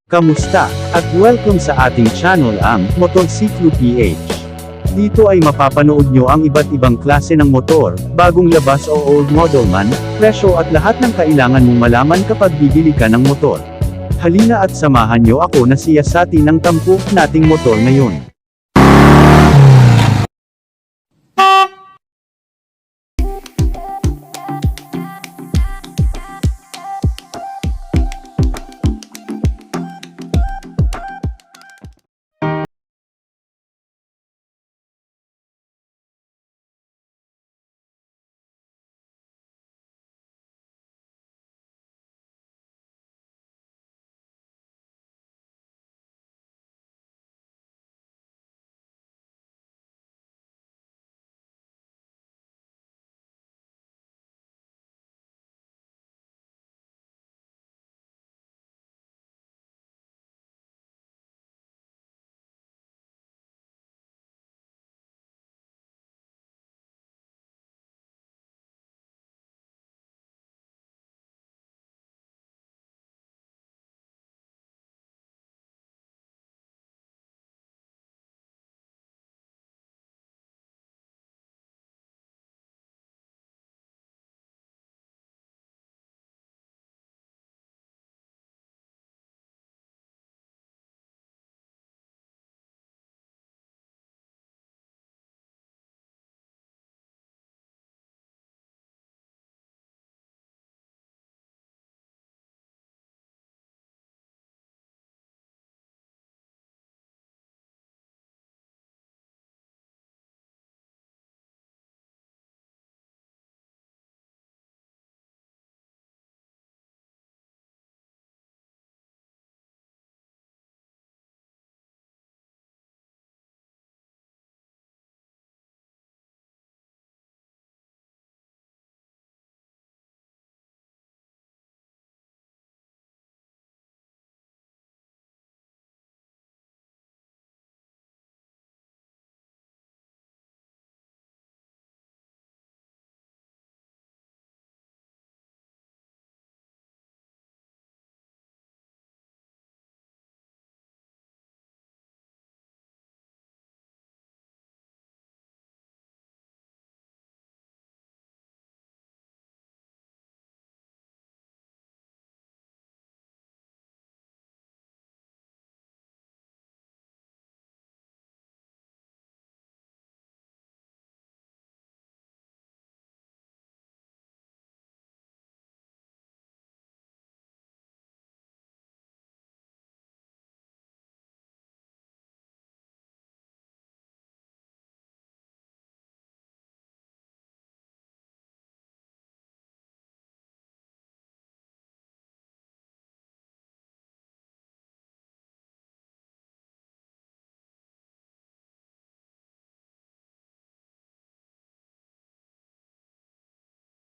Kamusta? At welcome sa ating channel ang Motorsiklo PH. Dito ay mapapanood nyo ang iba't ibang klase ng motor, bagong labas o old model man, presyo at lahat ng kailangan mong malaman kapag bibili ka ng motor. Halina at samahan nyo ako na siyasatin ng tampok nating motor ngayon.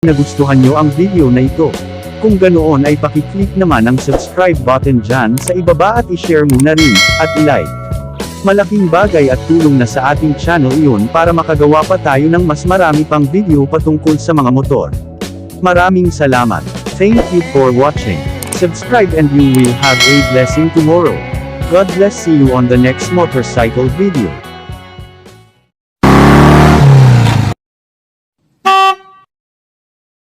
Nagustuhan nyo ang video na ito. Kung ganoon ay pakiclick naman ang subscribe button dyan sa ibaba at ishare mo na rin, at ilike. Malaking bagay at tulong na sa ating channel iyon para makagawa pa tayo ng mas marami pang video patungkol sa mga motor. Maraming salamat. Thank you for watching. Subscribe and you will have a blessing tomorrow. God bless, see you on the next motorcycle video.